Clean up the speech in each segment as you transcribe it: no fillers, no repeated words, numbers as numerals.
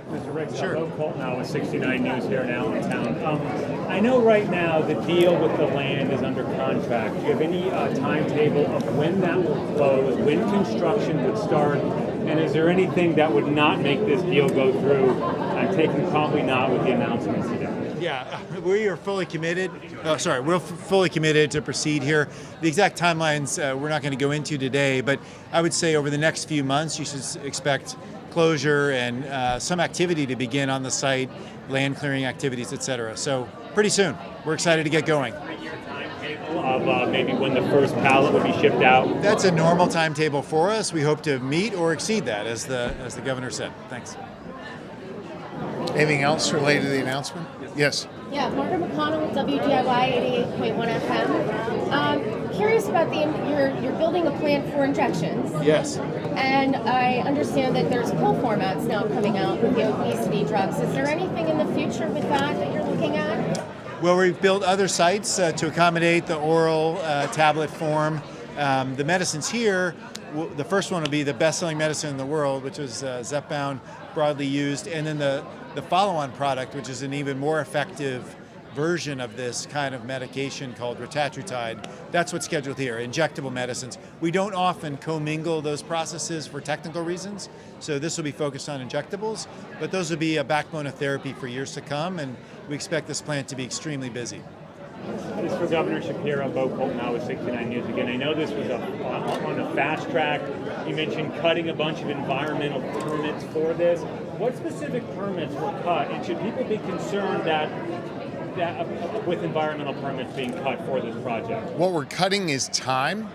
Mr. Riggs, Sure. Bo Colt now with 69 News here in Allentown. I know right now the deal with the land is under contract. Do you have any timetable of when that will close, when construction would start, and is there anything that would not make this deal go through? I'm taking probably not with the announcements today. Yeah, we are fully committed. We're fully committed to proceed here. The exact timelines we're not going to go into today, but I would say over the next few months you should expect closure and some activity to begin on the site, land clearing activities, et cetera. So pretty soon. We're excited to get going. Three-year timetable of maybe when the first pallet would be shipped out? That's a normal timetable for us. We hope to meet or exceed that, as the governor said. Thanks. Anything else related to the announcement? Yes. Yeah, Margaret McConnell with WDIY 88.1 FM. Curious about you're building a plant for injections. Yes. And I understand that there's pill formats now coming out with the obesity drugs. Is there anything in the future with that you're looking at? Well, we've built other sites to accommodate the oral tablet form. The medicines here, the first one will be the best-selling medicine in the world, which is Zepbound, broadly used, and then the follow-on product, which is an even more effective version of this kind of medication called retatrutide. That's what's scheduled here, injectable medicines. We don't often commingle those processes for technical reasons, so this will be focused on injectables, but those will be a backbone of therapy for years to come, and we expect this plant to be extremely busy. This is for Governor Shapiro. Bo Colt now with 69 News again. I know this was on a fast track. You mentioned cutting a bunch of environmental permits for this. What specific permits were cut, and should people be concerned that with environmental permits being cut for this project? What we're cutting is time,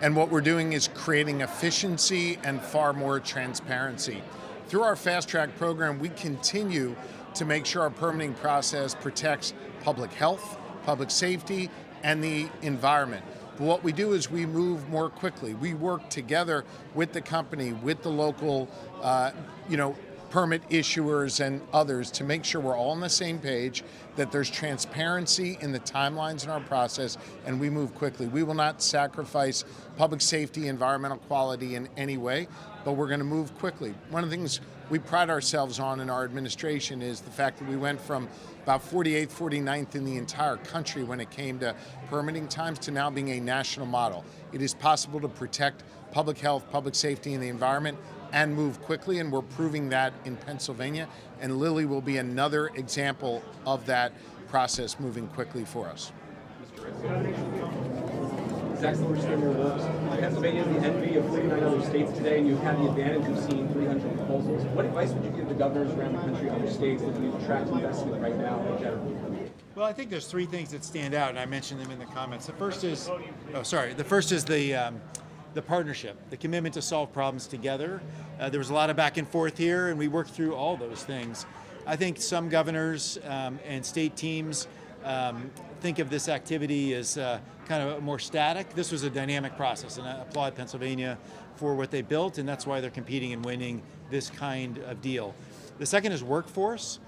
and what we're doing is creating efficiency and far more transparency. Through our fast track program, we continue to make sure our permitting process protects public health, public safety, and the environment. But what we do is we move more quickly. We work together with the company, with the local, permit issuers and others to make sure we're all on the same page, that there's transparency in the timelines in our process, and we move quickly. We will not sacrifice public safety, environmental quality in any way, but we're going to move quickly. One of the things we pride ourselves on in our administration is the fact that we went from about 48th, 49th in the entire country when it came to permitting times to now being a national model. It is possible to protect public health, public safety, and the environment and move quickly, and we're proving that in Pennsylvania, and Lilly will be another example of that process moving quickly for us. Zach Silverstein in your works. Pennsylvania is the envy of 49 other states today, and you've had the advantage of seeing 300 proposals. What advice would you give the governors around the country, other states that need to attract investment right now in general? Well, I think there's three things that stand out, and I mentioned them in the comments. The first is the partnership, the commitment to solve problems together. There was a lot of back and forth here, and we worked through all those things. I think some governors and state teams think of this activity as kind of more static. This was a dynamic process, and I applaud Pennsylvania for what they built, and that's why they're competing and winning this kind of deal. The second is workforce.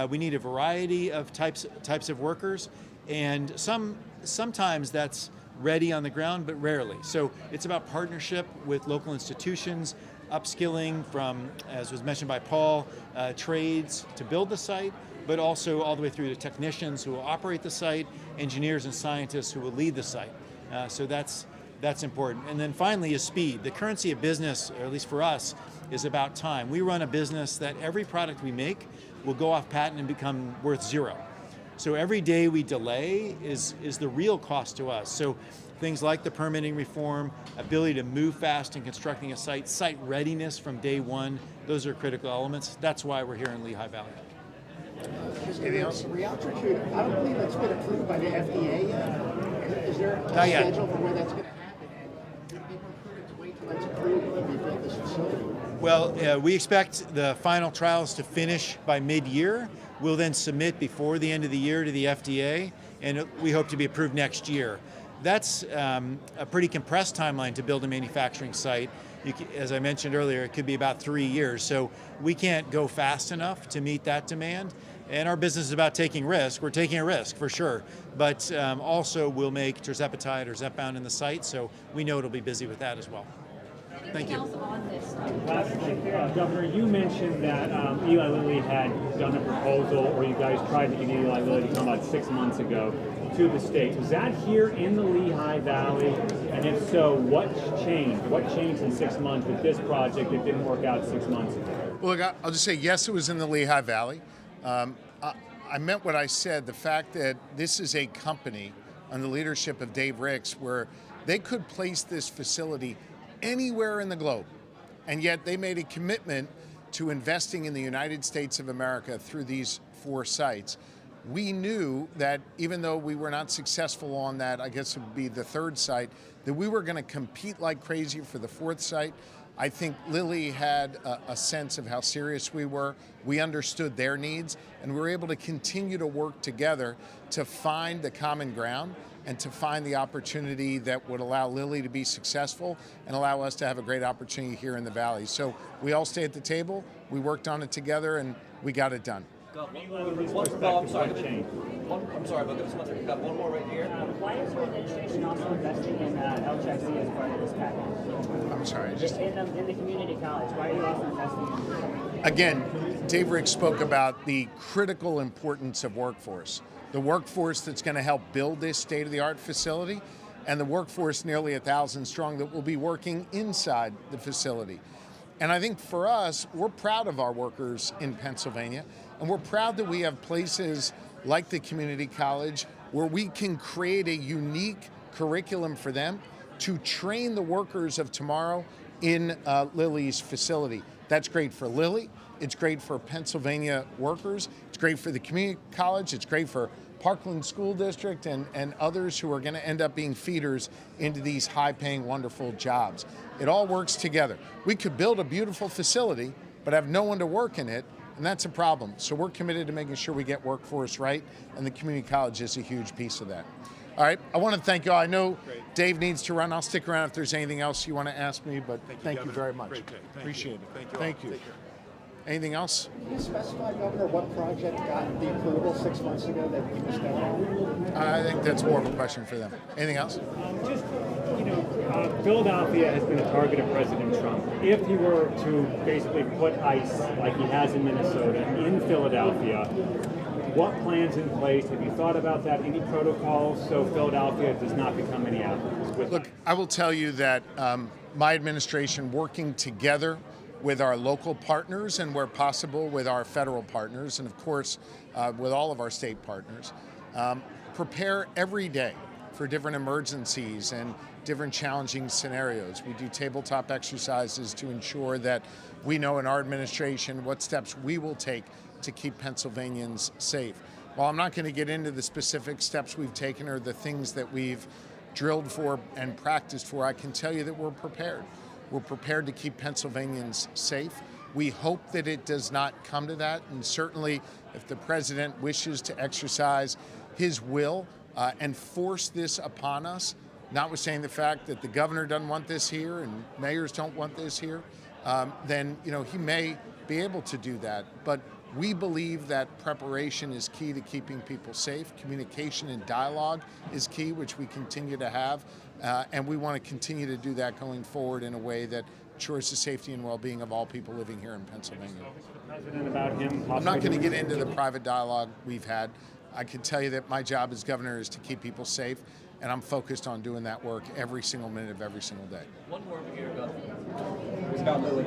We need a variety of types of workers, and sometimes that's ready on the ground, but rarely. So it's about partnership with local institutions, upskilling from, as was mentioned by Paul, trades to build the site, but also all the way through to technicians who will operate the site, engineers and scientists who will lead the site. So that's important. And then finally is speed. The currency of business, or at least for us, is about time. We run a business that every product we make will go off patent and become worth zero. So every day we delay is the real cost to us. So things like the permitting reform, ability to move fast in constructing a site readiness from day one, those are critical elements. That's why we're here in Lehigh Valley. Anything else? Realtitude, I don't believe that's been approved by the FDA yet. Is there a Not yet. schedule for where that's going to happen? Would it be more prudent to wait till that's approved when we build this facility? Well, we expect the final trials to finish by mid-year. We'll then submit before the end of the year to the FDA, and we hope to be approved next year. That's a pretty compressed timeline to build a manufacturing site. As I mentioned earlier, it could be about 3 years. So we can't go fast enough to meet that demand. And our business is about taking risk. We're taking a risk for sure, but also we'll make tirzepatide or Zepbound in the site, so we know it'll be busy with that as well. Thank you. else on this stuff? Lastly, Governor, you mentioned that Eli Lilly had done a proposal, or you guys tried to get Eli Lilly to come about 6 months ago to the state. Was that here in the Lehigh Valley? And if so, what's changed? What changed in 6 months with this project that didn't work out 6 months ago? Well, look, I'll just say, yes, it was in the Lehigh Valley. I meant what I said, the fact that this is a company under the leadership of Dave Ricks where they could place this facility anywhere in the globe, and yet they made a commitment to investing in the United States of America through these 4 sites. We knew that even though we were not successful on that, I guess it would be the 3rd site, that we were going to compete like crazy for the 4th site. I think Lilly had a sense of how serious we were. We understood their needs, and we were able to continue to work together to find the common ground and to find the opportunity that would allow Lilly to be successful and allow us to have a great opportunity here in the Valley. So we all stayed at the table, we worked on it together, and we got it done. I'm sorry, but give us 1 second. We've got one more right here. Why is your administration also investing in LHXC as part of this package? I'm sorry, In the community college, why are you also investing in Again, Dave Ricks spoke about the critical importance of workforce. The workforce that's going to help build this state-of-the-art facility, and the workforce nearly 1,000 strong that will be working inside the facility. And I think for us, we're proud of our workers in Pennsylvania, and we're proud that we have places like the community college where we can create a unique curriculum for them to train the workers of tomorrow in Lilly's facility. That's great for Lilly, it's great for Pennsylvania workers, it's great for the community college, it's great for Parkland School District and others who are going to end up being feeders into these high-paying, wonderful jobs. It all works together. We could build a beautiful facility, but have no one to work in it, and that's a problem. So we're committed to making sure we get workforce right, and the community college is a huge piece of that. All right, I want to thank you all. I know Dave needs to run. I'll stick around if there's anything else you want to ask me, but thank you very much. Appreciate it. Thank you. Anything else? Can you specify, Governor, what project got the approval 6 months ago that we missed out on? I think that's more of a question for them. Anything else? Philadelphia has been a target of President Trump. If he were to basically put ICE, like he has in Minnesota, in Philadelphia, what plans in place? Have you thought about that? Any protocols so Philadelphia does not become Minneapolis? Look, I will tell you that my administration, working together with our local partners and where possible with our federal partners, and of course with all of our state partners, prepare every day for different emergencies and different challenging scenarios. We do tabletop exercises to ensure that we know in our administration what steps we will take to keep Pennsylvanians safe. While I'm not going to get into the specific steps we've taken or the things that we've drilled for and practiced for, I can tell you that we're prepared. We're prepared to keep Pennsylvanians safe. We hope that it does not come to that, and certainly if the president wishes to exercise his will and force this upon us, notwithstanding the fact that the governor doesn't want this here and mayors don't want this here, then he may be able to do that. But we believe that preparation is key to keeping people safe. Communication and dialogue is key, which we continue to have, and we want to continue to do that going forward in a way that ensures the safety and well-being of all people living here in Pennsylvania. I'm not going to get into the private dialogue we've had. I can tell you that my job as governor is to keep people safe, and I'm focused on doing that work every single minute of every single day. One more over here, It was about Lilly.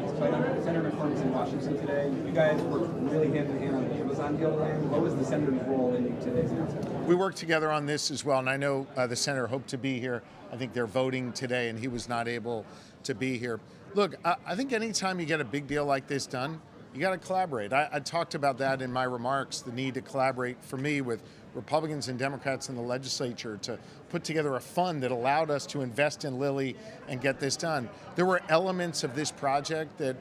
Senator Reforms in Washington today. You guys worked really hand in hand on the Amazon deal. What was the senator's role in today's announcement? We worked together on this as well, and I know the senator hoped to be here. I think they're voting today, and he was not able to be here. Look, I think anytime you get a big deal like this done, you got to collaborate. I talked about that in my remarks, the need to collaborate for me with Republicans and Democrats in the legislature to put together a fund that allowed us to invest in Lilly and get this done. There were elements of this project that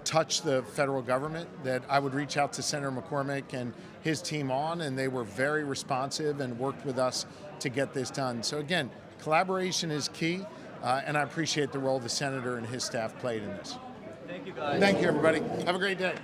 touched the federal government that I would reach out to Senator McCormick and his team on, and they were very responsive and worked with us to get this done. So again, collaboration is key, and I appreciate the role the senator and his staff played in this. Thank you, guys. Thank you, everybody. Have a great day.